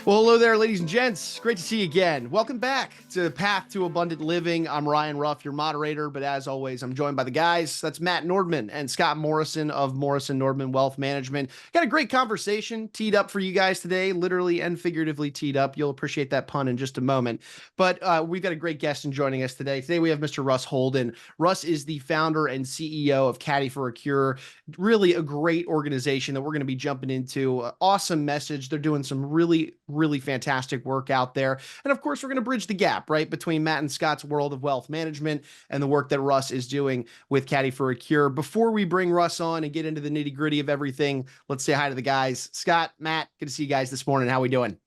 Well, hello there, ladies and gents. Great to see you again. Welcome back to Path to Abundant Living. I'm Ryan Ruff, your moderator, but as always, I'm joined by the guys. That's Matt Nordman and Scott Morrison of Morrison Nordman Wealth Management. Got a great conversation teed up for you guys today, literally and figuratively teed up. You'll appreciate that pun in just a moment. But we've got a great guest joining us today. Today we have Mr. Russ Holden. Russ is the founder and CEO of Caddy For A Cure. Really a great organization that we're going to be jumping into. Awesome message. They're doing some really fantastic work out there. And of course, we're going to bridge the gap, right, between Matt and Scott's world of wealth management and the work that Russ is doing with Caddy For A Cure. Before we bring Russ on and get into the nitty gritty of everything, let's say hi to the guys. Scott, Matt, good to see you guys this morning. How we doing?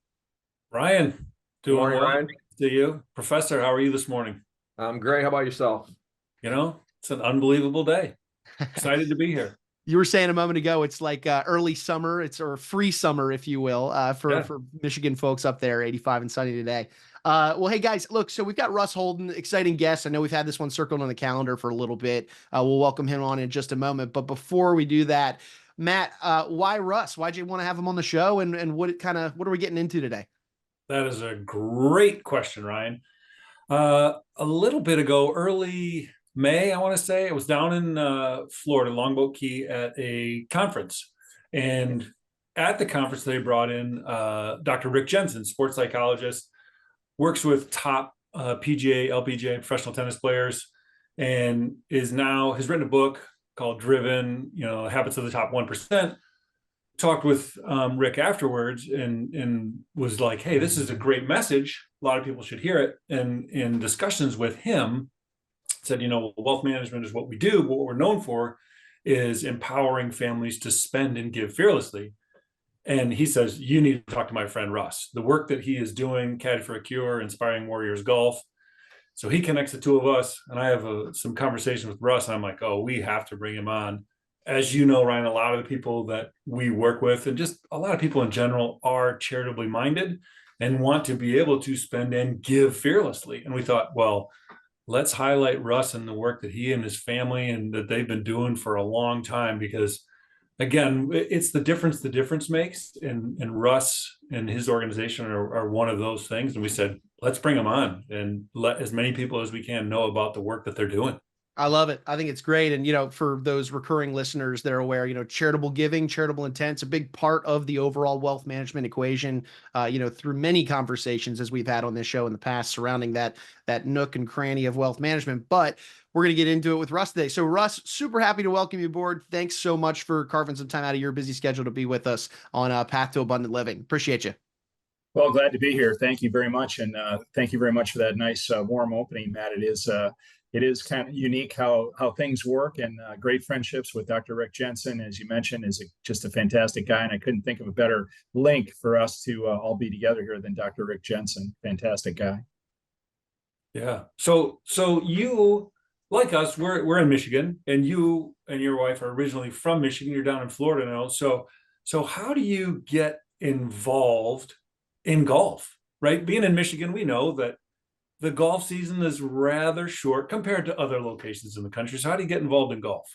Ryan, doing morning, well. Ryan. To you. Professor, how are you this morning? I'm great. How about yourself? It's an unbelievable day. Excited to be here. You were saying a moment ago, it's like early summer, or free summer, if you will, for Michigan folks up there, 85 and sunny today. Well, hey guys, look, so we've got Russ Holden, exciting guest. I know we've had this one circled on the calendar for a little bit. We'll welcome him on in just a moment. But before we do that, Matt, why Russ? Why'd you want to have him on the show? And what are we getting into today? That is a great question, Ryan. A little bit ago, early May, I want to say, I was down in Florida, Longboat Key, at a conference. And at the conference, they brought in Dr. Rick Jensen, sports psychologist, works with top PGA, LPGA, professional tennis players, and has written a book called Driven, Habits of the Top 1%. Talked with Rick afterwards and was like, hey, this is a great message. A lot of people should hear it. And in discussions with him, said, wealth management is what we do, but what we're known for is empowering families to spend and give fearlessly. And he says, you need to talk to my friend Russ. The work that he is doing, Caddy For A Cure, Inspiring Warriors Golf. So he connects the two of us, and I have some conversation with Russ, and I'm like, oh, we have to bring him on. As you know, Ryan, a lot of the people that we work with, and just a lot of people in general, are charitably minded and want to be able to spend and give fearlessly. And we thought, well, let's highlight Russ and the work that he and his family and that they've been doing for a long time, because again, it's the difference makes, and Russ and his organization are one of those things. And we said, let's bring them on and let as many people as we can know about the work that they're doing. I love it. I think it's great. And, for those recurring listeners, they're aware, charitable giving, charitable intent's a big part of the overall wealth management equation, through many conversations as we've had on this show in the past surrounding that nook and cranny of wealth management. But we're going to get into it with Russ today. So Russ, super happy to welcome you aboard. Thanks so much for carving some time out of your busy schedule to be with us on Path to Abundant Living. Appreciate you. Well, glad to be here. Thank you very much. And thank you very much for that nice warm opening, Matt. It is kind of unique how things work, and great friendships with Dr. Rick Jensen, as you mentioned, is just a fantastic guy. And I couldn't think of a better link for us to all be together here than Dr. Rick Jensen. Fantastic guy. Yeah. So you, like us, we're in Michigan, and you and your wife are originally from Michigan. You're down in Florida now. So how do you get involved in golf, right? Being in Michigan, we know that the golf season is rather short compared to other locations in the country. So how do you get involved in golf?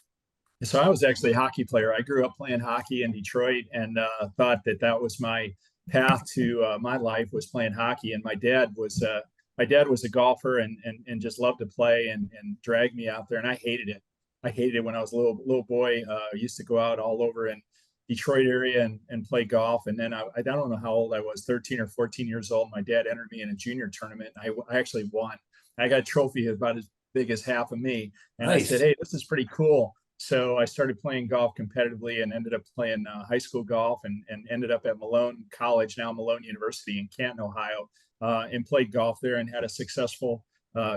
So I was actually a hockey player. I grew up playing hockey in Detroit, and thought that was my path to my life, was playing hockey. And my dad was a golfer and just loved to play and dragged me out there. And I hated it. I hated it when I was a little boy. I used to go out all over in Detroit area and play golf. And then I don't know how old I was, 13 or 14 years old. My dad entered me in a junior tournament. I actually won. I got a trophy about as big as half of me. And nice. I said, hey, this is pretty cool. So I started playing golf competitively and ended up playing high school golf and ended up at Malone College, now Malone University in Canton, Ohio, and played golf there and had a successful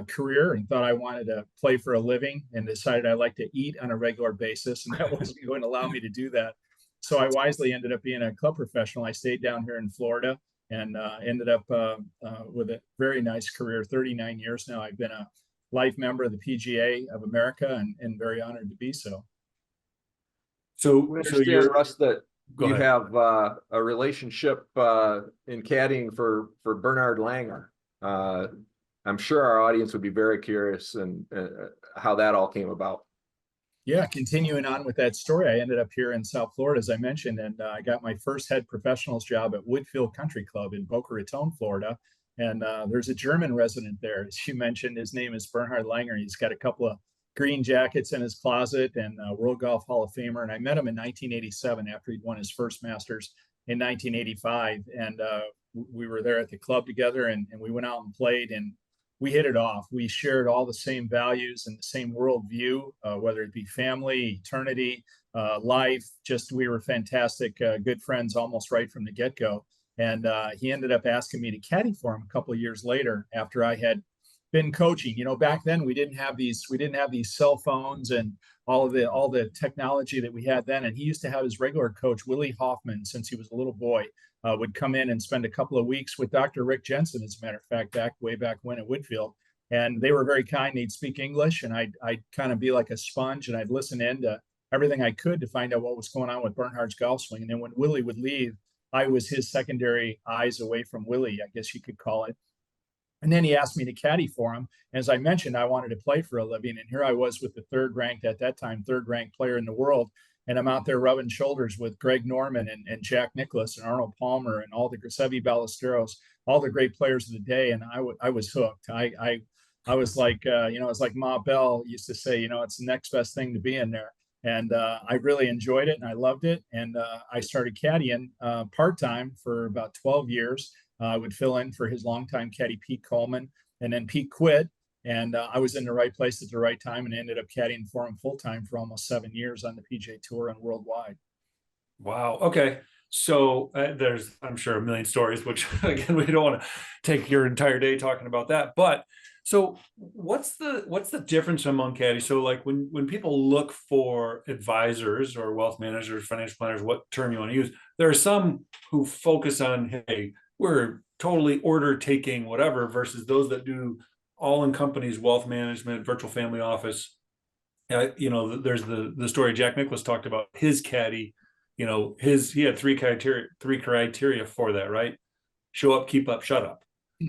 career, and thought I wanted to play for a living, and decided I like to eat on a regular basis, and that wasn't going to allow me to do that. So I wisely ended up being a club professional. I stayed down here in Florida and ended up with a very nice career. 39 years now. I've been a life member of the PGA of America, and very honored to be so. So you're Russ, that you have a relationship in caddying for Bernhard Langer. I'm sure our audience would be very curious and how that all came about. Yeah, continuing on with that story, I ended up here in South Florida, as I mentioned, and I got my first head professionals job at Woodfield Country Club in Boca Raton, Florida. And there's a German resident there, as you mentioned. His name is Bernhard. He's got a couple of green jackets in his closet, and World Golf Hall of Famer. And I met him in 1987 after he'd won his first Masters in 1985. And we were there at the club together, and we went out and played, and we hit it off. We shared all the same values and the same worldview, whether it be family, eternity, life. Just we were fantastic, good friends almost right from the get-go. And he ended up asking me to caddy for him a couple of years later after I had been coaching. You know, back then we didn't have these cell phones and all the technology that we had then. And he used to have his regular coach, Willie Hoffman, since he was a little boy, would come in and spend a couple of weeks with Dr. Rick Jensen, as a matter of fact, way back when at Woodfield. And they were very kind. They'd speak English, and I'd kind of be like a sponge, and I'd listen in to everything I could to find out what was going on with Bernhard's golf swing. And then when Willie would leave, I was his secondary eyes away from Willie, I guess you could call it. And then he asked me to caddy for him. As I mentioned, I wanted to play for a living. And here I was with the third ranked player in the world. And I'm out there rubbing shoulders with Greg Norman and Jack Nicklaus and Arnold Palmer and all the Giuseppe Ballesteros, all the great players of the day. And I was hooked. I was like, it's like Ma Bell used to say, it's the next best thing to be in there. And I really enjoyed it, and I loved it. And I started caddying part-time for about 12 years. I would fill in for his longtime caddy, Pete Coleman, and then Pete quit. And I was in the right place at the right time and ended up caddying for him full-time for almost 7 years on the PGA Tour and worldwide. Wow. Okay. So there's, I'm sure, a million stories, which again, we don't want to take your entire day talking about that. But so what's the difference among caddies? So like when people look for advisors or wealth managers, financial planners, what term you want to use, there are some who focus on, hey, we're totally order taking, whatever, versus those that do all in companies, wealth management, virtual family office. There's the story Jack Nicklaus talked about, his caddy, he had three criteria for that, right? Show up, keep up, shut up.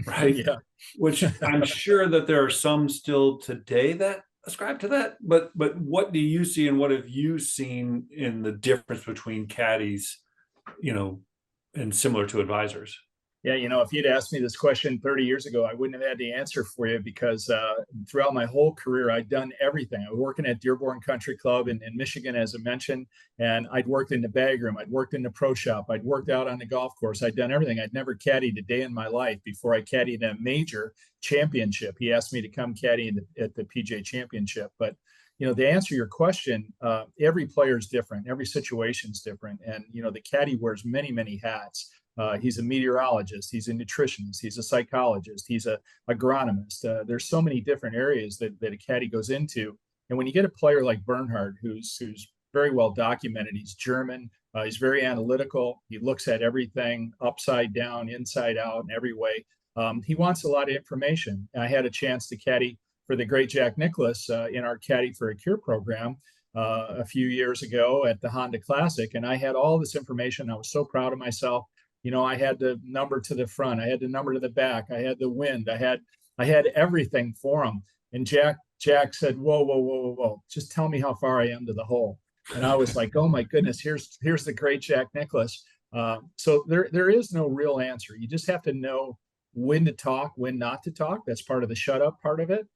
Right. Yeah. Which I'm sure that there are some still today that ascribe to that. But what do you see, and what have you seen in the difference between caddies, and similar to advisors? Yeah, if you'd asked me this question 30 years ago, I wouldn't have had the answer for you, because throughout my whole career, I'd done everything. I was working at Dearborn Country Club in Michigan, as I mentioned, and I'd worked in the bag room. I'd worked in the pro shop. I'd worked out on the golf course. I'd done everything. I'd never caddied a day in my life before I caddied a major championship. He asked me to come caddy at the PGA Championship. But, to answer your question, every player is different. Every situation is different. And, the caddy wears many, many hats. He's a meteorologist, he's a nutritionist, he's a psychologist, he's a agronomist. There's so many different areas that a caddy goes into. And when you get a player like Bernhard, who's very well documented, he's German, he's very analytical, he looks at everything upside down, inside out, in every way. He wants a lot of information. I had a chance to caddy for the great Jack Nicklaus in our Caddy For A Cure program a few years ago at the Honda Classic. And I had all this information. I was so proud of myself. I had the number to the front, I had the number to the back, I had the wind, I had everything for him. And Jack said, whoa, just tell me how far I am to the hole. And I was like, oh my goodness, here's the great Jack Nicklaus. So there is no real answer. You just have to know when to talk, when not to talk. That's part of the shut up part of it.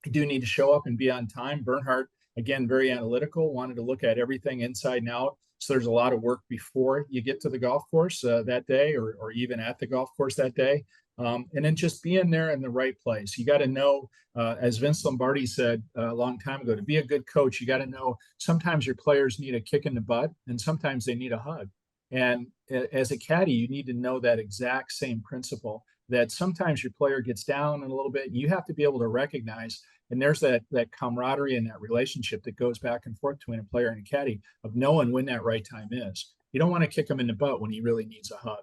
You do need to show up and be on time. Bernhard, again, very analytical, wanted to look at everything inside and out. So there's a lot of work before you get to the golf course that day, or even at the golf course that day. And then just being there in the right place. You got to know, as Vince Lombardi said a long time ago, to be a good coach, you got to know sometimes your players need a kick in the butt and sometimes they need a hug. And as a caddy, you need to know that exact same principle, that sometimes your player gets down a little bit. You have to be able to recognize. And there's that camaraderie and that relationship that goes back and forth between a player and a caddy, of knowing when that right time is. You don't want to kick him in the butt when he really needs a hug.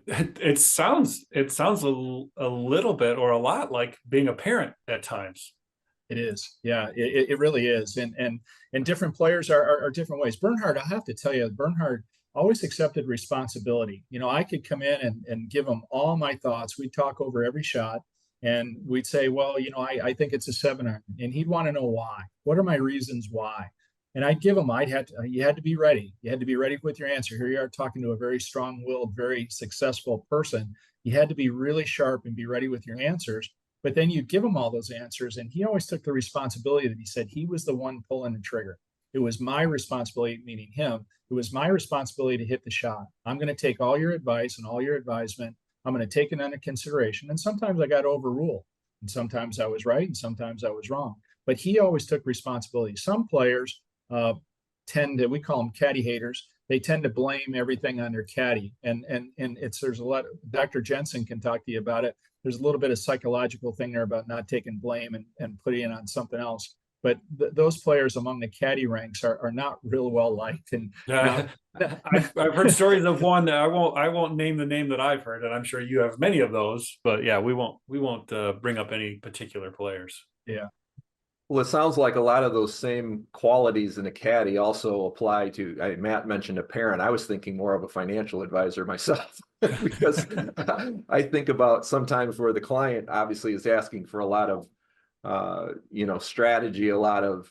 It sounds a little bit or a lot like being a parent at times. It is. Yeah, it really is. And different players are different ways. Bernhard, I have to tell you, Bernhard always accepted responsibility. I could come in and give him all my thoughts. We'd talk over every shot. And we'd say, well, I think it's a 7-iron. And he'd want to know why. What are my reasons why? And I'd give him, you had to be ready. You had to be ready with your answer. Here you are talking to a very strong-willed, very successful person. You had to be really sharp and be ready with your answers. But then you'd give him all those answers. And he always took the responsibility that he said he was the one pulling the trigger. It was my responsibility, meaning him. It was my responsibility to hit the shot. I'm going to take all your advice and all your advisement. I'm going to take it under consideration. And sometimes I got overruled. And sometimes I was right and sometimes I was wrong. But he always took responsibility. Some players tend to, we call them caddy haters. They tend to blame everything on their caddy. And there's a lot, Dr. Jensen can talk to you about it. There's a little bit of psychological thing there about not taking blame and putting it on something else. But those players among the caddy ranks are not real well liked. And I've heard stories of one that I won't name the name that I've heard, and I'm sure you have many of those. But yeah, we won't bring up any particular players. Yeah. Well, it sounds like a lot of those same qualities in a caddy also apply to, Matt mentioned a parent. I was thinking more of a financial advisor myself, because I think about sometimes where the client obviously is asking for a lot of, strategy, a lot of,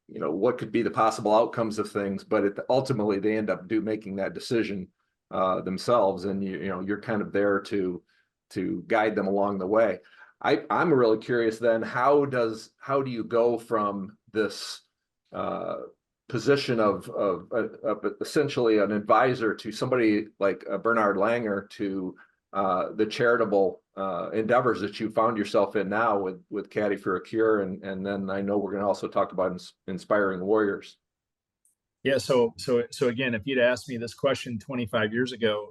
what could be the possible outcomes of things, but ultimately they end up making that decision themselves. And, you're kind of there to guide them along the way. I'm really curious then, how do you go from this position of essentially an advisor to somebody like Bernhard Langer, to the charitable endeavors that you found yourself in now with Caddy for a Cure, and then I know we're going to also talk about inspiring warriors. Yeah. So again, if you'd asked me this question 25 years ago,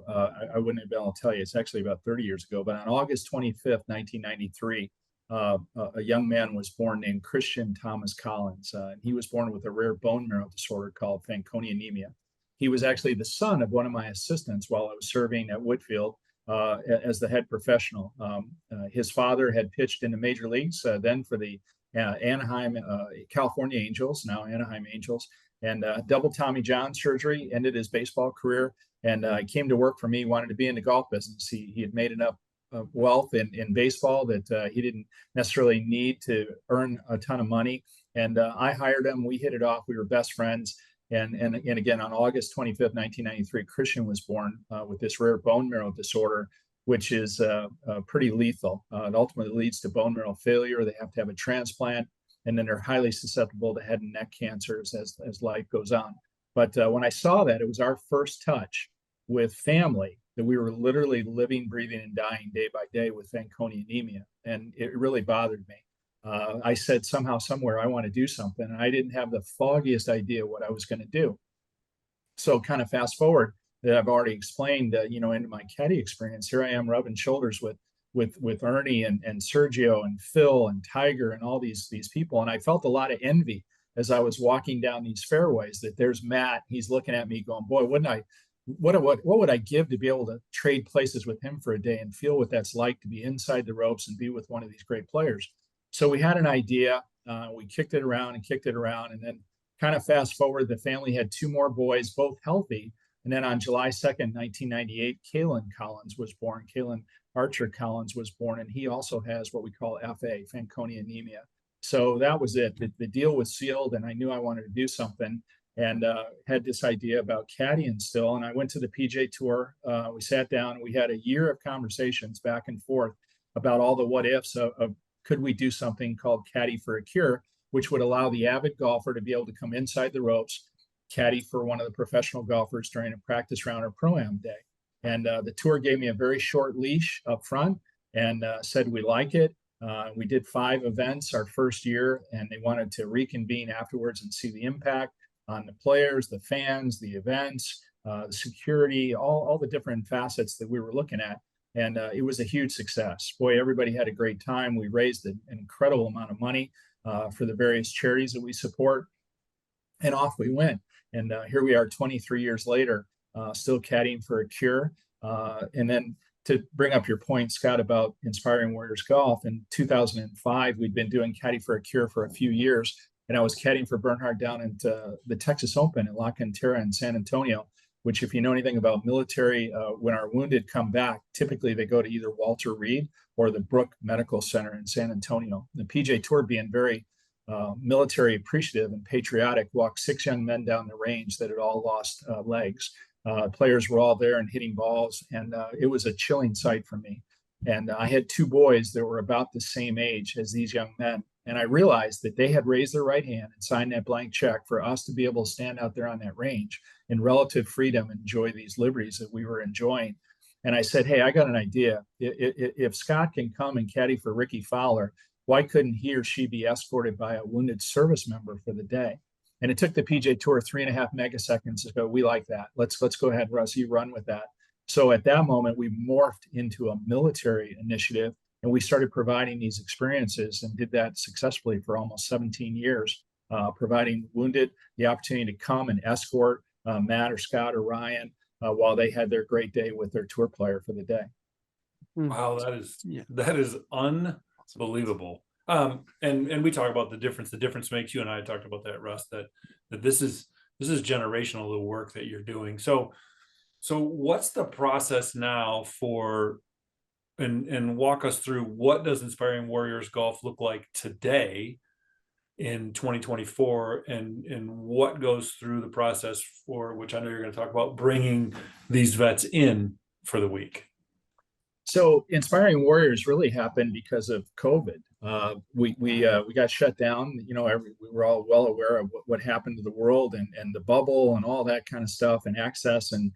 I wouldn't have been able to tell you. It's actually about 30 years ago. But on August 25th, 1993, a young man was born named Christian Thomas Collins. He was born with a rare bone marrow disorder called Fanconi Anemia. He was actually the son of one of my assistants while I was serving at Whitfield as the head professional. His father had pitched in the major leagues then for the Anaheim, California Angels, now Anaheim Angels. And double Tommy John surgery ended his baseball career, and came to work for me. Wanted to be in the golf business. He had made enough wealth in baseball that he didn't necessarily need to earn a ton of money. And I hired him. We hit it off. We were best friends. And again, on August 25th, 1993, Christian was born with this rare bone marrow disorder, which is pretty lethal. It ultimately leads to bone marrow failure. They have to have a transplant. And then they're highly susceptible to head and neck cancers as life goes on. But when I saw that, it was our first touch with family, that we were literally living, breathing, and dying day by day with Fanconi anemia. And it really bothered me. I said, somehow, somewhere, I want to do something. And I didn't have the foggiest idea what I was going to do. So kind of fast forward, that I've already explained, into my caddy experience. Here I am rubbing shoulders with Ernie and Sergio and Phil and Tiger and all these people. And I felt a lot of envy as I was walking down these fairways, that there's Matt. He's looking at me going, boy, what would I give to be able to trade places with him for a day and feel what that's like to be inside the ropes and be with one of these great players. So we had an idea. We kicked it around. And then kind of fast forward, the family had 2 more boys, both healthy. And then on July 2nd, 1998, Kalen Collins was born. Kalen Archer Collins was born, and he also has what we call FA, Fanconi Anemia. So that was it. The deal was sealed, and I knew I wanted to do something, and had this idea about caddying still. And I went to the PJ Tour. We sat down. We had a year of conversations back and forth about all the what ifs of could we do something called Caddy for a Cure, which would allow the avid golfer to be able to come inside the ropes, caddy for one of the professional golfers during a practice round or pro-am day. And the tour gave me a very short leash up front and said, we like it. We did 5 events our first year, and they wanted to reconvene afterwards and see the impact on the players, the fans, the events, the security, all the different facets that we were looking at. And it was a huge success. Boy, everybody had a great time. We raised an incredible amount of money for the various charities that we support. And off we went. And here we are 23 years later, still caddying for a cure. And then to bring up your point, Scott, about Inspiring Warriors Golf, in 2005, we'd been doing Caddy for a Cure for a few years. And I was caddying for Bernhard down at the Texas Open in La Cantera in San Antonio, which, if you know anything about military, when our wounded come back, typically they go to either Walter Reed or the Brook Medical Center in San Antonio. The PJ Tour, being very military appreciative and patriotic, walked 6 young men down the range that had all lost legs. Players were all there and hitting balls, and it was a chilling sight for me. And I had 2 boys that were about the same age as these young men. And I realized that they had raised their right hand and signed that blank check for us to be able to stand out there on that range in relative freedom and enjoy these liberties that we were enjoying. And I said, hey, I got an idea. If Scott can come and caddy for Ricky Fowler, why couldn't he or she be escorted by a wounded service member for the day? And it took the PJ Tour 3.5 megaseconds to go, we like that. Let's go ahead, Russ, you run with that. So at that moment, we morphed into a military initiative, and we started providing these experiences and did that successfully for almost 17 years, providing wounded the opportunity to come and escort Matt or Scott or Ryan while they had their great day with their tour player for the day. Wow, that is unbelievable. And we talk about the difference makes. You and I talked about that, Russ, that this is generational, the work that you're doing. So what's the process now for, and walk us through, what does Inspiring Warriors Golf look like today in 2024, and what goes through the process for, which I know you're going to talk about, bringing these vets in for the week? So Inspiring Warriors really happened because of COVID. We got shut down. You know, we were all well aware of what happened to the world and the bubble and all that kind of stuff, and access, and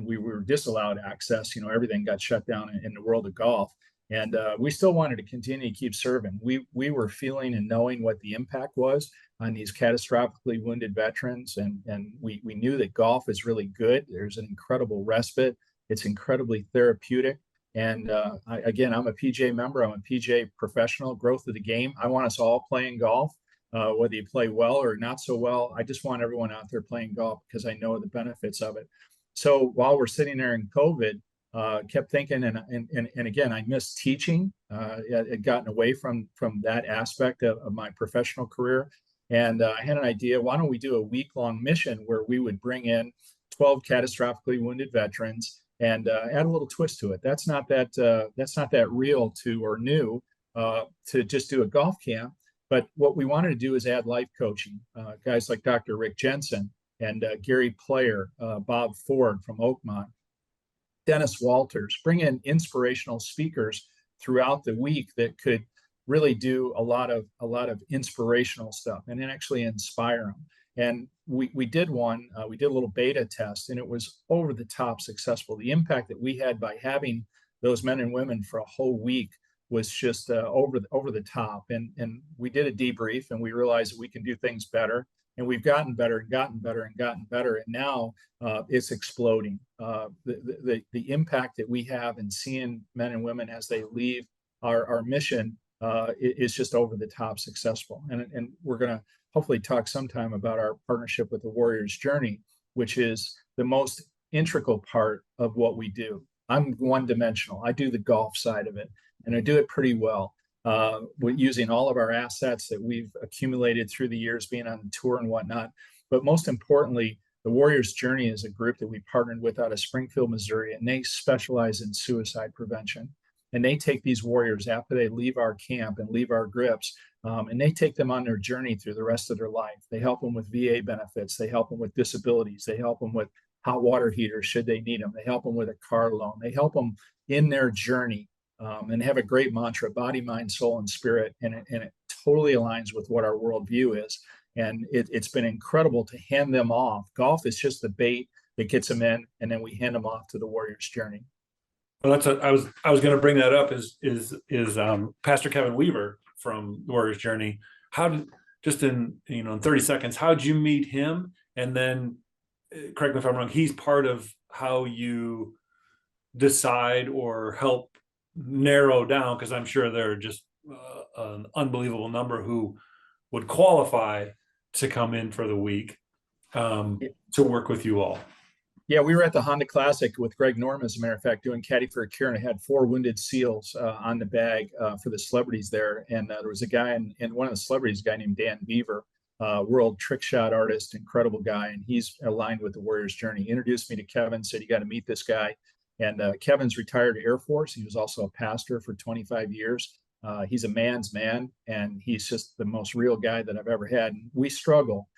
we were disallowed access. You know, everything got shut down in the world of golf, and we still wanted to continue to keep serving. We were feeling and knowing what the impact was on these catastrophically wounded veterans, and we knew that golf is really good. There's an incredible respite. It's incredibly therapeutic. And again, I'm a PJ member. I'm a PJ professional. Growth of the game. I want us all playing golf, whether you play well or not so well. I just want everyone out there playing golf because I know the benefits of it. So while we're sitting there in COVID, kept thinking, and again, I missed teaching. I'd gotten away from that aspect of my professional career. And I had an idea. Why don't we do a week-long mission where we would bring in 12 catastrophically wounded veterans and add a little twist to it. That's not that real to or new to just do a golf camp. But what we wanted to do is add life coaching. Guys like Dr. Rick Jensen and Gary Player, Bob Ford from Oakmont, Dennis Walters, bring in inspirational speakers throughout the week that could really do a lot of inspirational stuff and then actually inspire them. And we did one, we did a little beta test, and it was over the top successful. The impact that we had by having those men and women for a whole week was just over the top. And we did a debrief, and we realized that we can do things better. And we've gotten better and gotten better and gotten better. And now it's exploding. The impact that we have in seeing men and women as they leave our mission is just over the top successful. And we're going to hopefully talk sometime about our partnership with the Warriors Journey, which is the most integral part of what we do. I'm one-dimensional. I do the golf side of it, and I do it pretty well. We're using all of our assets that we've accumulated through the years being on the tour and whatnot. But most importantly, the Warriors Journey is a group that we partnered with out of Springfield, Missouri, and they specialize in suicide prevention. And they take these warriors after they leave our camp and leave our grips, and they take them on their journey through the rest of their life. They help them with VA benefits. They help them with disabilities. They help them with hot water heaters should they need them. They help them with a car loan. They help them in their journey, and have a great mantra: body, mind, soul, and spirit. And it totally aligns with what our worldview is. And it's been incredible to hand them off. Golf is just the bait that gets them in, and then we hand them off to the Warriors Journey. Well, I was going to bring that up is Pastor Kevin Weaver from the Warriors Journey. How did, just in 30 seconds, how did you meet him? And then, correct me if I'm wrong, he's part of how you decide or help narrow down, because I'm sure there are just an unbelievable number who would qualify to come in for the week to work with you all. Yeah, we were at the Honda Classic with Greg Norman, as a matter of fact, doing Caddy for a Cure, and I had 4 wounded SEALs on the bag for the celebrities there. And there was a guy, and one of the celebrities, a guy named Dan Beaver, world trick shot artist, incredible guy, and he's aligned with the Warriors Journey. He introduced me to Kevin, said, you got to meet this guy. And Kevin's retired Air Force. He was also a pastor for 25 years. He's a man's man, and he's just the most real guy that I've ever had. And we struggle.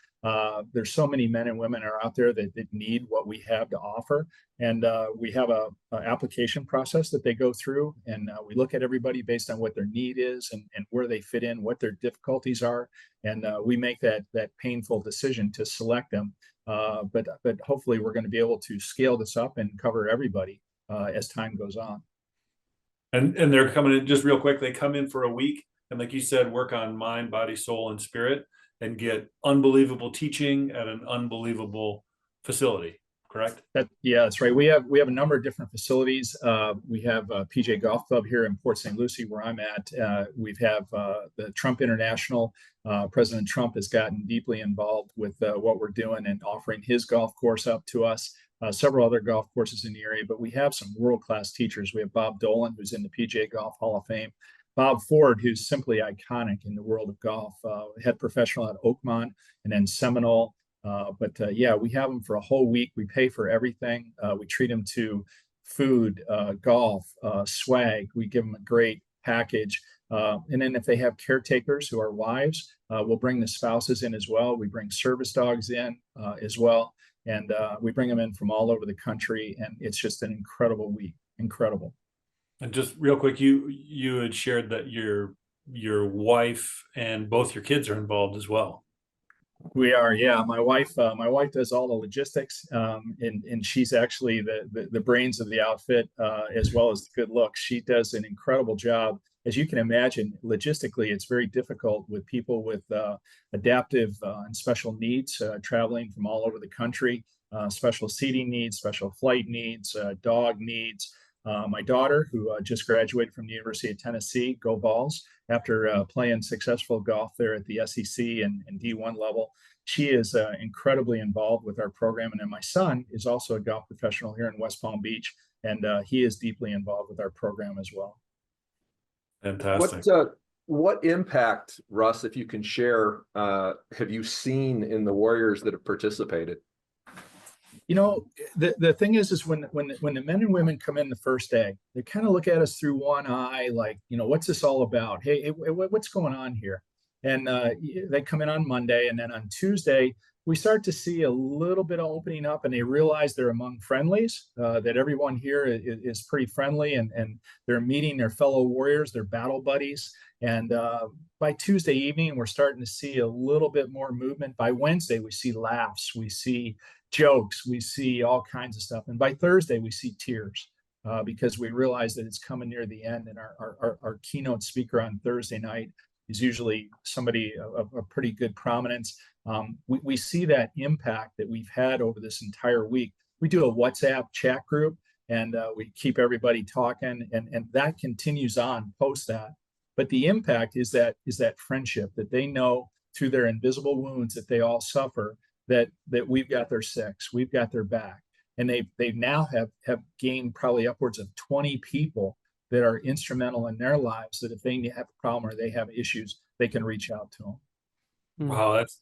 There's so many men and women are out there that need what we have to offer. And we have a application process that they go through, and we look at everybody based on what their need is and where they fit in, what their difficulties are. And we make that painful decision to select them. But hopefully we're going to be able to scale this up and cover everybody as time goes on. And they're coming in just real quick. They come in for a week, and like you said, work on mind, body, soul, and spirit, and get unbelievable teaching at an unbelievable facility. Correct? Yeah, that's right. We have a number of different facilities. We have PJ Golf Club here in Port St. Lucie, where I'm at. We have the Trump International. President Trump has gotten deeply involved with what we're doing and offering his golf course up to us. Several other golf courses in the area, but we have some world-class teachers. We have Bob Dolan, who's in the PGA Golf Hall of Fame. Bob Ford, who's simply iconic in the world of golf, head professional at Oakmont and then Seminole. Yeah, we have them for a whole week. We pay for everything. We treat them to food, golf, swag. We give them a great package. And then if they have caretakers who are wives, we'll bring the spouses in as well. We bring service dogs in as well. And we bring them in from all over the country. And it's just an incredible week. Incredible. And just real quick, you had shared that your wife and both your kids are involved as well. We are, yeah. My wife does all the logistics, and she's actually the brains of the outfit, as well as the good looks. She does an incredible job. As you can imagine, logistically, it's very difficult with people with adaptive and special needs traveling from all over the country, special seating needs, special flight needs, dog needs. My daughter, who just graduated from the University of Tennessee, go Vols, after playing successful golf there at the SEC and D1 level. She is incredibly involved with our program. And then my son is also a golf professional here in West Palm Beach, and he is deeply involved with our program as well. Fantastic. What impact, Russ, if you can share, have you seen in the Warriors that have participated? You know, the thing is when the men and women come in the first day, they kind of look at us through one eye, like, you know, what's this all about? Hey, what's going on here? And they come in on Monday, and then on Tuesday, we start to see a little bit of opening up, and they realize they're among friendlies, that everyone here is pretty friendly, and they're meeting their fellow warriors, their battle buddies. And by Tuesday evening, we're starting to see a little bit more movement. By Wednesday, we see laughs, we see jokes, we see all kinds of stuff. And by Thursday, we see tears because we realize that it's coming near the end. And our keynote speaker on Thursday night is usually somebody of pretty good prominence. We see that impact that we've had over this entire week. We do a WhatsApp chat group, and we keep everybody talking, and that continues on post that. But the impact is that friendship, that they know through their invisible wounds that they all suffer, that we've got their six, we've got their back. And they now have gained probably upwards of 20 people that are instrumental in their lives, that if they have a problem or they have issues, they can reach out to them. Wow, that's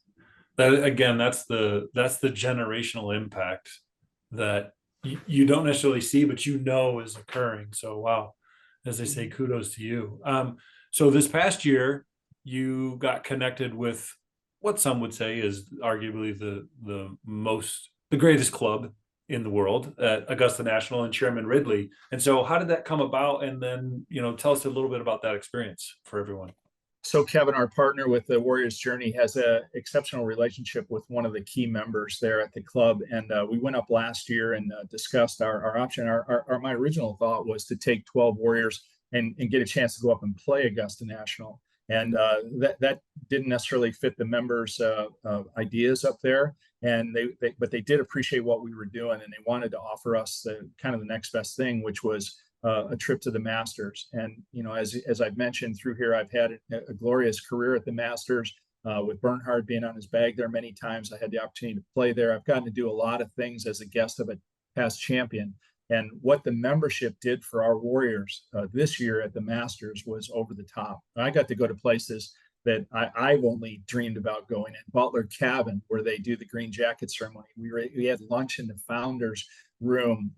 the generational impact that you don't necessarily see, but you know is occurring. So wow, as they say, kudos to you. So this past year, you got connected with what some would say is arguably the greatest club in the world at Augusta National and Chairman Ridley. And so how did that come about? And then, tell us a little bit about that experience for everyone. So Kevin, our partner with the Warriors Journey, has an exceptional relationship with one of the key members there at the club. And we went up last year and discussed our option. My original thought was to take 12 Warriors and get a chance to go up and play Augusta National. And that didn't necessarily fit the members' ideas up there. And but they did appreciate what we were doing, and they wanted to offer us the next best thing, which was a trip to the Masters. And as I've mentioned through here, I've had a glorious career at the Masters with Bernhard being on his bag there many times. I had the opportunity to play there. I've gotten to do a lot of things as a guest of a past champion. And what the membership did for our Warriors this year at the Masters was over the top. I got to go to places that I've only dreamed about going in. Butler Cabin, where they do the green jacket ceremony. We had lunch in the founders room,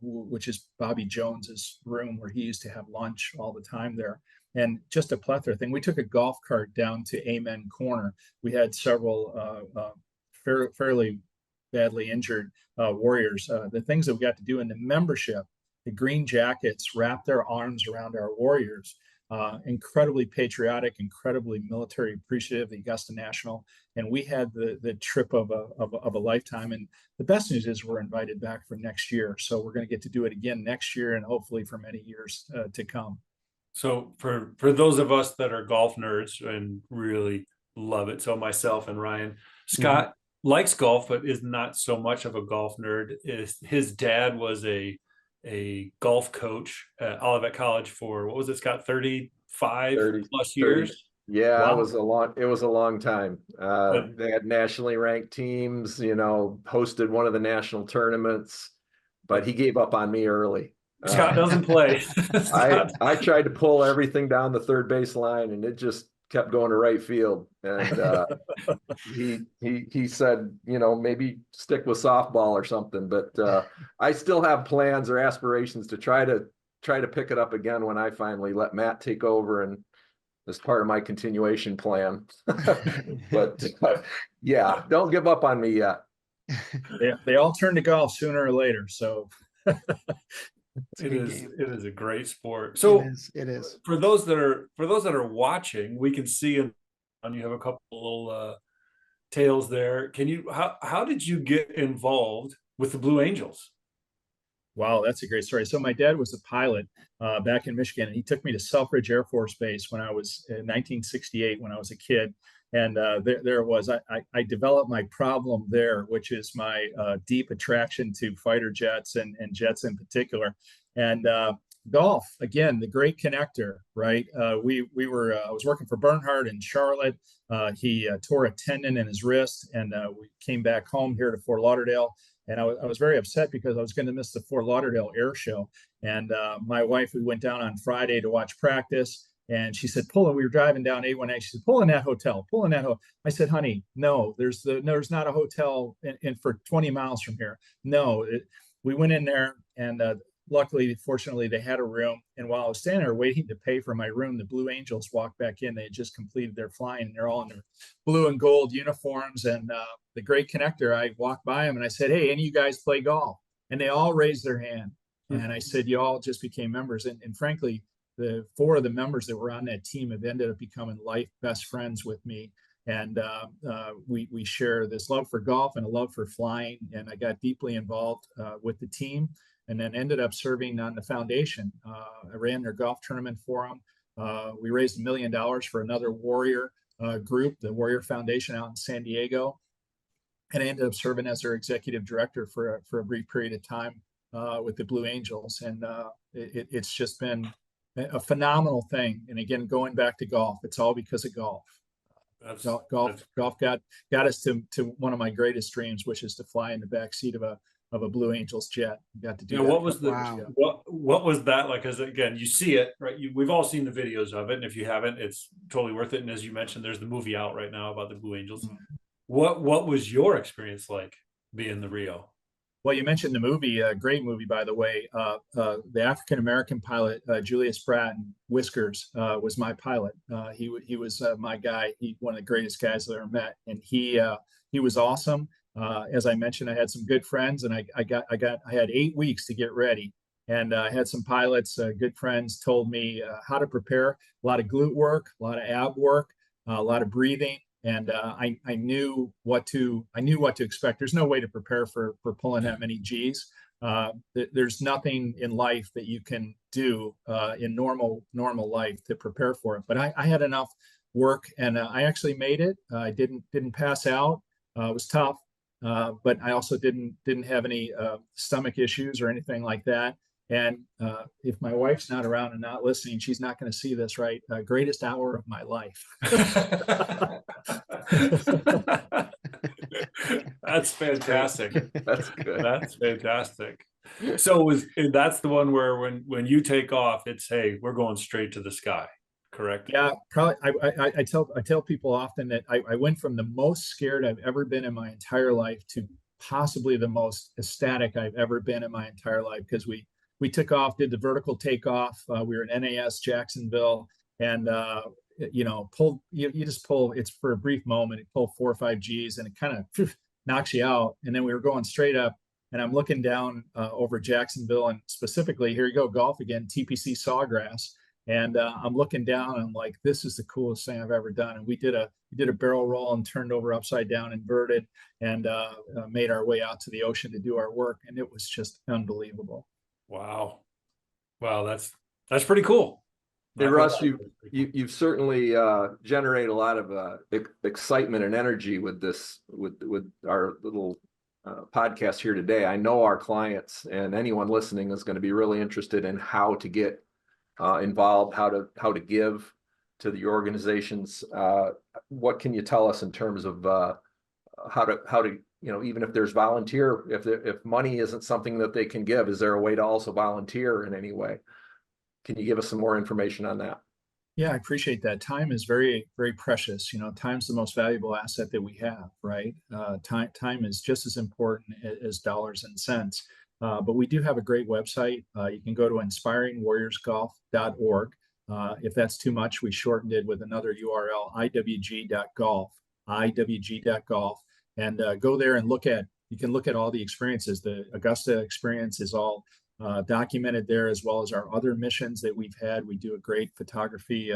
which is Bobby Jones's room, where he used to have lunch all the time there. And just a plethora thing. We took a golf cart down to Amen Corner. We had several fairly badly injured warriors. The things that we got to do in the membership, the green jackets wrapped their arms around our warriors. Incredibly patriotic, incredibly military appreciative, the Augusta National, and we had the trip of a lifetime. And the best news is we're invited back for next year, so we're going to get to do it again next year, and hopefully for many years to come. So for those of us that are golf nerds and really love it, so myself and Ryan, Scott likes golf but is not so much of a golf nerd. His dad was a golf coach at Olivet College for, what was it, Scott, 30 plus years? Yeah, wow. It was a long time. They had nationally ranked teams, hosted one of the national tournaments, but he gave up on me early. Scott doesn't play. I tried to pull everything down the third base line, and it just kept going to right field. And he said, maybe stick with softball or something. But I still have plans or aspirations to try to pick it up again when I finally let Matt take over, and as part of my continuation plan. But yeah, don't give up on me yet. They all turn to golf sooner or later. So. It is a great sport. So it is. For those that are watching, we can see and you have a couple little tales there. How did you get involved with the Blue Angels? Wow, that's a great story. So my dad was a pilot back in Michigan, and he took me to Selfridge Air Force Base when I was in 1968 when I was a kid. And there it was. I developed my problem there, which is my deep attraction to fighter jets and jets in particular. And golf, again, the great connector, right? I was working for Bernhard in Charlotte. He tore a tendon in his wrist, and we came back home here to Fort Lauderdale. And I was very upset because I was going to miss the Fort Lauderdale Air Show. And my wife, we went down on Friday to watch practice. And she said, we were driving down 818. She said, pull in that hotel. I said, honey, no, there's not a hotel in for 20 miles from here. No, we went in there, and fortunately, they had a room. And while I was standing there waiting to pay for my room, the Blue Angels walked back in. They had just completed their flying, and they're all in their blue and gold uniforms. And the great connector, I walked by them and I said, hey, any of you guys play golf? And they all raised their hand. And I said, you all just became members. And frankly, the 4 of the members that were on that team have ended up becoming life best friends with me. And we share this love for golf and a love for flying. And I got deeply involved with the team, and then ended up serving on the foundation. I ran their golf tournament for them. We raised $1 million for another warrior group, the Warrior Foundation out in San Diego. And I ended up serving as their executive director for a brief period of time with the Blue Angels. And it's just been a phenomenal thing. And again, going back to golf, it's all because of golf. Golf got us to one of my greatest dreams, which is to fly in the backseat of a Blue Angels jet. Got to do that. What was what was that like? Because again, you see it, right? We've all seen the videos of it, and if you haven't, it's totally worth it. And as you mentioned, there's the movie out right now about the Blue Angels. What was your experience like being the Rio? Well, you mentioned the movie, a great movie, by the way. The African-American pilot, Julius Pratt, Whiskers, was my pilot. He was my guy. One of the greatest guys I ever met. And he was awesome. As I mentioned, I had some good friends, and I had 8 weeks to get ready. And I had some pilots, good friends, told me how to prepare. A lot of glute work, a lot of ab work, a lot of breathing. And I knew what to expect. There's no way to prepare for pulling that many G's. There's nothing in life that you can do in normal life to prepare for it. But I had enough work, and I actually made it. I didn't pass out. It was tough, but I also didn't have any stomach issues or anything like that. And if my wife's not around and not listening, she's not going to see this, right? Greatest hour of my life. That's fantastic. That's good. That's fantastic. So that's the one where when you take off, it's, hey, we're going straight to the sky, correct? Yeah, probably. I tell people often that I went from the most scared I've ever been in my entire life to possibly the most ecstatic I've ever been in my entire life, because we took off, did the vertical takeoff. We were in NAS Jacksonville, and pulled. You just pull. It's for a brief moment. You pull 4 or 5 Gs, and it kind of knocks you out. And then we were going straight up, and I'm looking down over Jacksonville, and specifically, here you go, golf again, TPC Sawgrass. And I'm looking down, and I'm like, this is the coolest thing I've ever done. And we did a barrel roll and turned over upside down, inverted, and made our way out to the ocean to do our work. And it was just unbelievable. Wow. That's pretty cool. Hey, Russ, you've certainly generated a lot of excitement and energy with this, with our little podcast here today. I know our clients and anyone listening is going to be really interested in how to get involved, how to give to the organizations. What can you tell us in terms of how to even if there's volunteer, if money isn't something that they can give, is there a way to also volunteer in any way? Can you give us some more information on that? Yeah, I appreciate that. Time is very, very precious. Time's the most valuable asset that we have, right? Time is just as important as dollars and cents. But we do have a great website. You can go to inspiringwarriorsgolf.org. If that's too much, we shortened it with another URL, iwg.golf, iwg.golf, and go there and you can look at all the experiences. The Augusta experience is all documented there, as well as our other missions that we've had. We do a great photography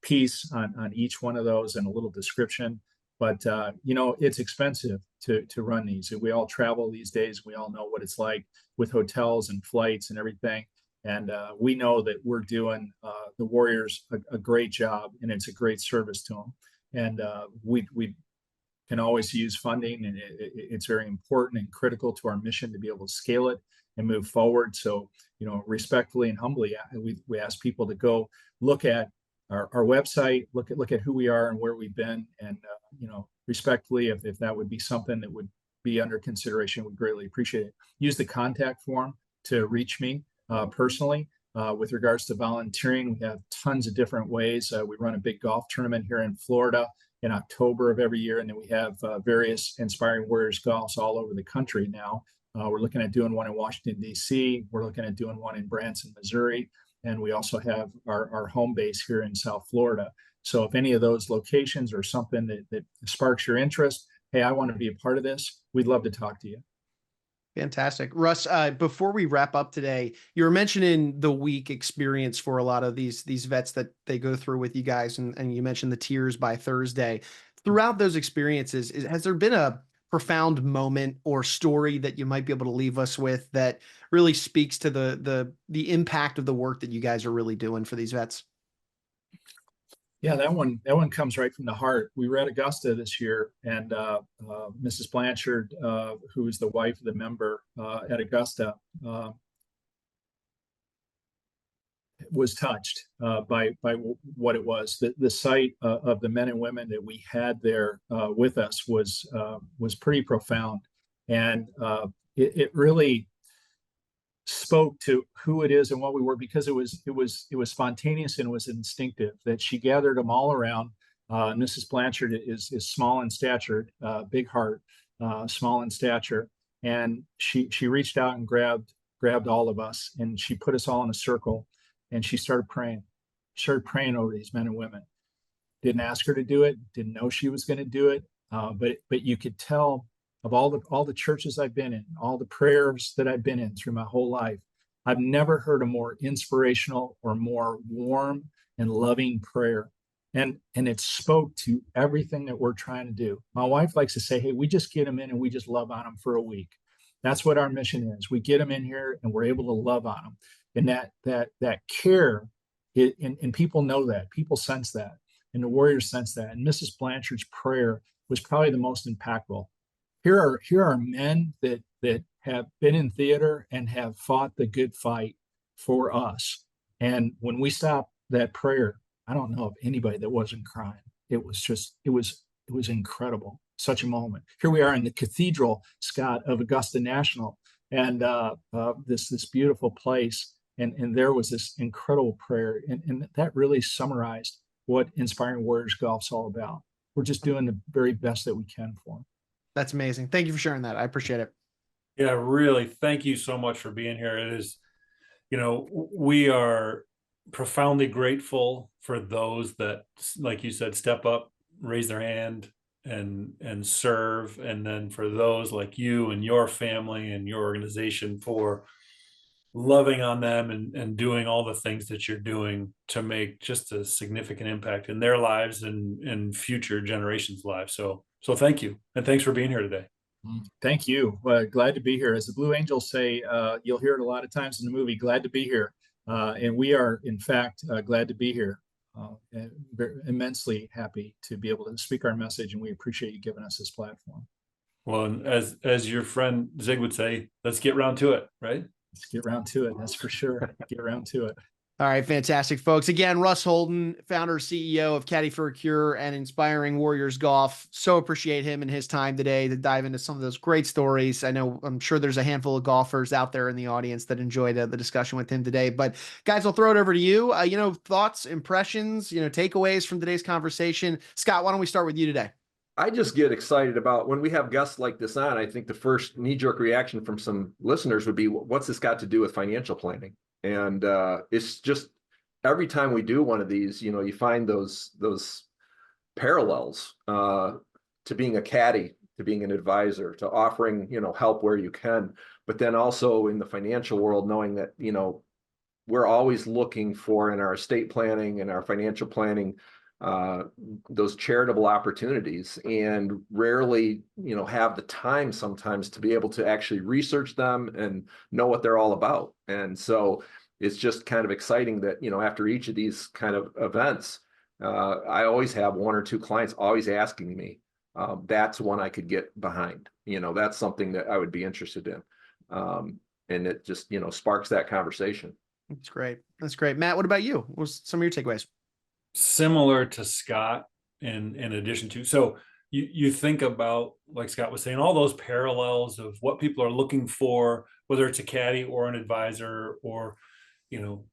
piece on each one of those and a little description. But it's expensive to run these. We all travel these days. We all know what it's like with hotels and flights and everything. And we know that we're doing the Warriors a great job, and it's a great service to them. And we can always use funding, and it's very important and critical to our mission to be able to scale it and move forward. So, respectfully and humbly, we ask people to go look at our website, look at who we are and where we've been, and respectfully, if that would be something that would be under consideration, we'd greatly appreciate it. Use the contact form to reach me personally. With regards to volunteering, we have tons of different ways. We run a big golf tournament here in Florida in October of every year, and then we have various Inspiring Warriors golfs all over the country now. We're looking at doing one in Washington, D.C. We're looking at doing one in Branson, Missouri. And we also have our home base here in South Florida. So if any of those locations are something that sparks your interest, hey, I want to be a part of this, we'd love to talk to you. Fantastic. Russ, before we wrap up today, you were mentioning the week experience for a lot of these vets that they go through with you guys. And you mentioned the tears by Thursday. Throughout those experiences, has there been a profound moment or story that you might be able to leave us with that really speaks to the impact of the work that you guys are really doing for these vets? Yeah, that one comes right from the heart. We were at Augusta this year, and Mrs. Blanchard, who is the wife of the member at Augusta, was touched by what it was. The sight of the men and women that we had there with us was pretty profound, and it really spoke to who it is and what we were, because it was spontaneous and it was instinctive that she gathered them all around. Mrs. Blanchard is small in stature, big heart, small in stature, and she reached out and grabbed all of us, and she put us all in a circle, and she started praying over these men and women. Didn't ask her to do it, didn't know she was going to do it, but you could tell of all the churches I've been in, all the prayers that I've been in through my whole life, I've never heard a more inspirational or more warm and loving prayer. And it spoke to everything that we're trying to do. My wife likes to say, hey, we just get them in and we just love on them for a week. That's what our mission is. We get them in here and we're able to love on them. And that care, and people know that, people sense that, and the Warriors sense that. And Mrs. Blanchard's prayer was probably the most impactful. Here are men that have been in theater and have fought the good fight for us. And when we stopped that prayer, I don't know of anybody that wasn't crying. It was incredible. Such a moment. Here we are in the cathedral, Scott, of Augusta National, and this beautiful place. And there was this incredible prayer. And that really summarized what Inspiring Warriors Golf's all about. We're just doing the very best that we can for them. That's amazing. Thank you for sharing that. I appreciate it. Yeah, really. Thank you so much for being here. It is, we are profoundly grateful for those that, like you said, step up, raise their hand, and serve. And then for those like you and your family and your organization for loving on them and doing all the things that you're doing to make just a significant impact in their lives and future generations' lives. So thank you. And thanks for being here today. Thank you. Glad to be here. As the Blue Angels say, you'll hear it a lot of times in the movie, glad to be here. And we are, in fact, glad to be here. And immensely happy to be able to speak our message, and we appreciate you giving us this platform. Well, and as your friend Zig would say, let's get round to it, right? Let's get round to it. That's for sure. Get round to it. All right, fantastic, folks. Again, Russ Holden, founder, CEO of Caddy For A Cure and Inspiring Warriors Golf. So appreciate him and his time today to dive into some of those great stories. I'm sure there's a handful of golfers out there in the audience that enjoyed the discussion with him today. But guys, I'll throw it over to you. Thoughts, impressions, takeaways from today's conversation. Scott, why don't we start with you today? I just get excited about when we have guests like this on. I think the first knee-jerk reaction from some listeners would be, what's this got to do with financial planning? And it's just every time we do one of these, you find those parallels to being a caddy, to being an advisor, to offering, help where you can, but then also in the financial world, knowing that, we're always looking for in our estate planning and our financial planning, those charitable opportunities, and rarely, have the time sometimes to be able to actually research them and know what they're all about. And so it's just kind of exciting that, after each of these kind of events, I always have one or two clients always asking me, that's one I could get behind. That's something that I would be interested in. And it just, sparks that conversation. That's great. That's great. Matt, what about you? What's some of your takeaways? Similar to Scott in addition to, so you think about, like Scott was saying, all those parallels of what people are looking for, whether it's a caddy or an advisor, or,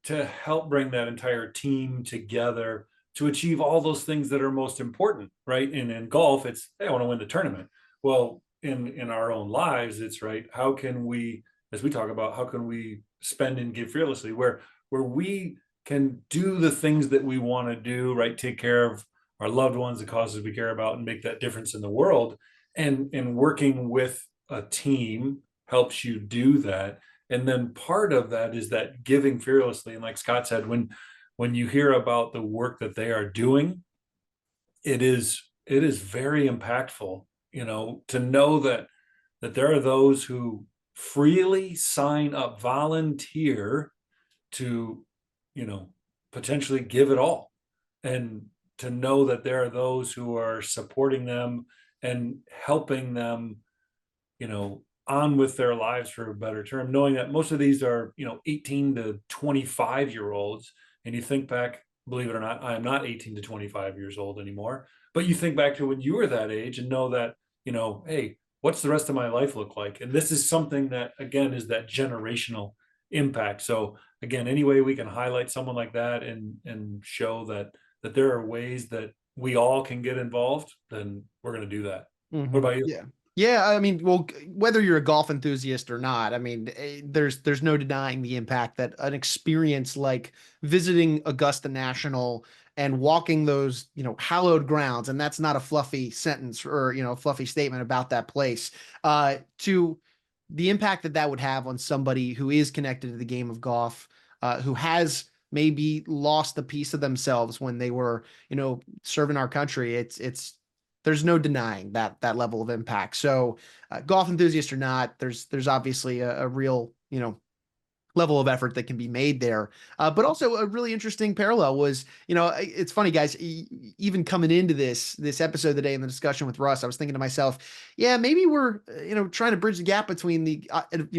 to help bring that entire team together to achieve all those things that are most important, right? And in golf, it's, hey, I want to win the tournament. Well, in our own lives, it's right. How can we, as we talk about, how can we spend and give fearlessly, where we can do the things that we want to do, right? Take care of our loved ones, the causes we care about, and make that difference in the world. And working with a team helps you do that. And then part of that is that giving fearlessly. And like Scott said, when you hear about the work that they are doing, it is very impactful, to know that there are those who freely sign up, volunteer to, potentially give it all, and to know that there are those who are supporting them and helping them, on with their lives, for a better term, knowing that most of these are, 18 to 25 year olds. And you think back, believe it or not, I am not 18 to 25 years old anymore, but you think back to when you were that age and know that, hey, what's the rest of my life look like? And this is something that, again, is that generational impact. So again, any way we can highlight someone like that and show that there are ways that we all can get involved, then we're going to do that. Mm-hmm. What about you? Yeah. Well, whether you're a golf enthusiast or not, there's no denying the impact that an experience like visiting Augusta National and walking those, hallowed grounds, and that's not a fluffy sentence or, a fluffy statement about that place, to the impact that would have on somebody who is connected to the game of golf, who has maybe lost a piece of themselves when they were, serving our country. There's no denying that level of impact. So golf enthusiast or not, there's obviously a real, level of effort that can be made there. But also a really interesting parallel was, it's funny, guys, even coming into this episode today in the discussion with Russ, I was thinking to myself, yeah, maybe we're, trying to bridge the gap between the,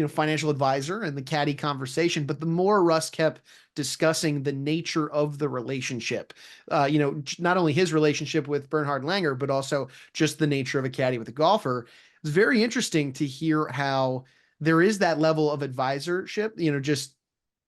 financial advisor and the caddy conversation. But the more Russ kept discussing the nature of the relationship, not only his relationship with Bernhard Langer, but also just the nature of a caddy with a golfer, it's very interesting to hear how there is that level of advisorship, just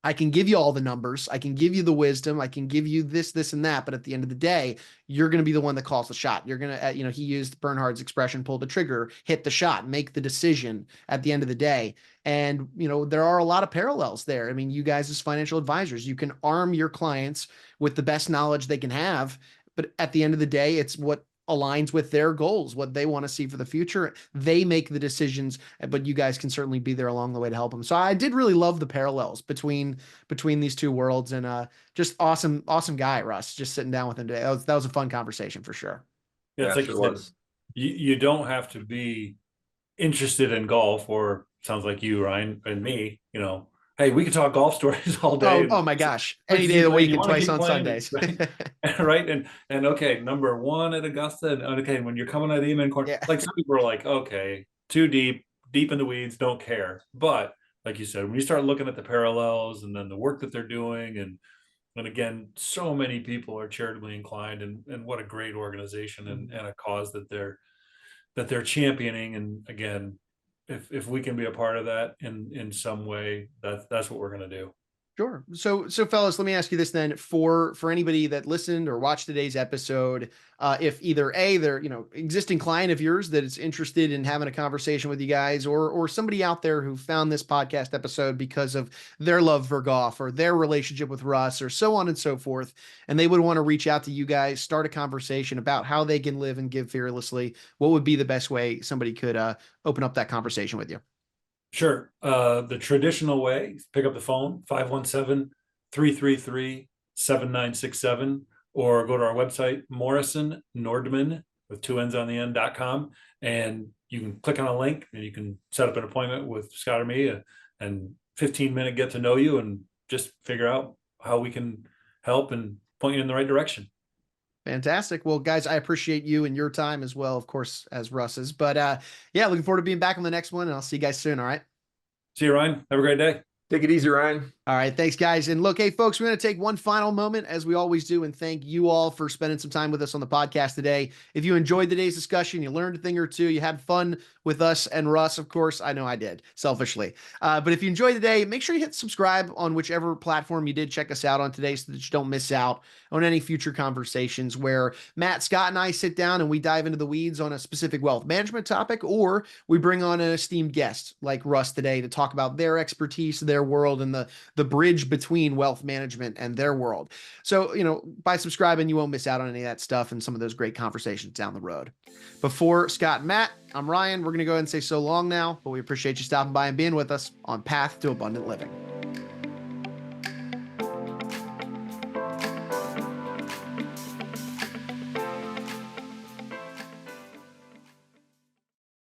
I can give you all the numbers. I can give you the wisdom. I can give you this, and that. But at the end of the day, you're going to be the one that calls the shot. You're going to, he used Bernhard's expression, pull the trigger, hit the shot, make the decision at the end of the day. And, there are a lot of parallels there. I mean, you guys as financial advisors, you can arm your clients with the best knowledge they can have. But at the end of the day, it's what aligns with their goals, what they want to see for the future. They make the decisions, but you guys can certainly be there along the way to help them. So I did really love the parallels between these two worlds, and just awesome guy, Russ, just sitting down with him today. That was a fun conversation for sure. Yeah, it's like you said, you don't have to be interested in golf, or sounds like you, Ryan, and me, hey, we could talk golf stories all day. Oh my gosh. Any day of the week and twice on Sundays. Right? Right. And okay, number one at Augusta. And okay, when you're coming out of the Amen corner, like some people are like, okay, too deep in the weeds, don't care. But like you said, when you start looking at the parallels and then the work that they're doing, and again, so many people are charitably inclined, and what a great organization and a cause that they're championing. And again, if we can be a part of that in some way, that's what we're going to do. Sure. So fellas, let me ask you this then, for anybody that listened or watched today's episode, if either they're, existing client of yours that is interested in having a conversation with you guys, or somebody out there who found this podcast episode because of their love for golf or their relationship with Russ or so on and so forth, and they would want to reach out to you guys, start a conversation about how they can live and give fearlessly, what would be the best way somebody could open up that conversation with you? Sure. The traditional way, pick up the phone, 517-333-7967, or go to our website, morrisonnordman, with 2 N's on the end.com. And you can click on a link and you can set up an appointment with Scott or me, and 15-minute get to know you and just figure out how we can help and point you in the right direction. Fantastic. Well, guys, I appreciate you and your time as well, of course, as Russ's. But looking forward to being back on the next one, and I'll see you guys soon. All right. See you, Ryan. Have a great day. Take it easy, Ryan. All right. Thanks, guys. And look, hey, folks, we're going to take one final moment, as we always do, and thank you all for spending some time with us on the podcast today. If you enjoyed today's discussion, you learned a thing or two, you had fun with us and Russ, of course, I know I did, selfishly. But if you enjoyed today, make sure you hit subscribe on whichever platform you did check us out on today, so that you don't miss out on any future conversations where Matt, Scott, and I sit down and we dive into the weeds on a specific wealth management topic, or we bring on an esteemed guest like Russ today to talk about their expertise, their world, and the bridge between wealth management and their world. So, by subscribing, you won't miss out on any of that stuff and some of those great conversations down the road. Before Scott and Matt, I'm Ryan. We're going to go ahead and say so long now, but we appreciate you stopping by and being with us on Path to Abundant Living.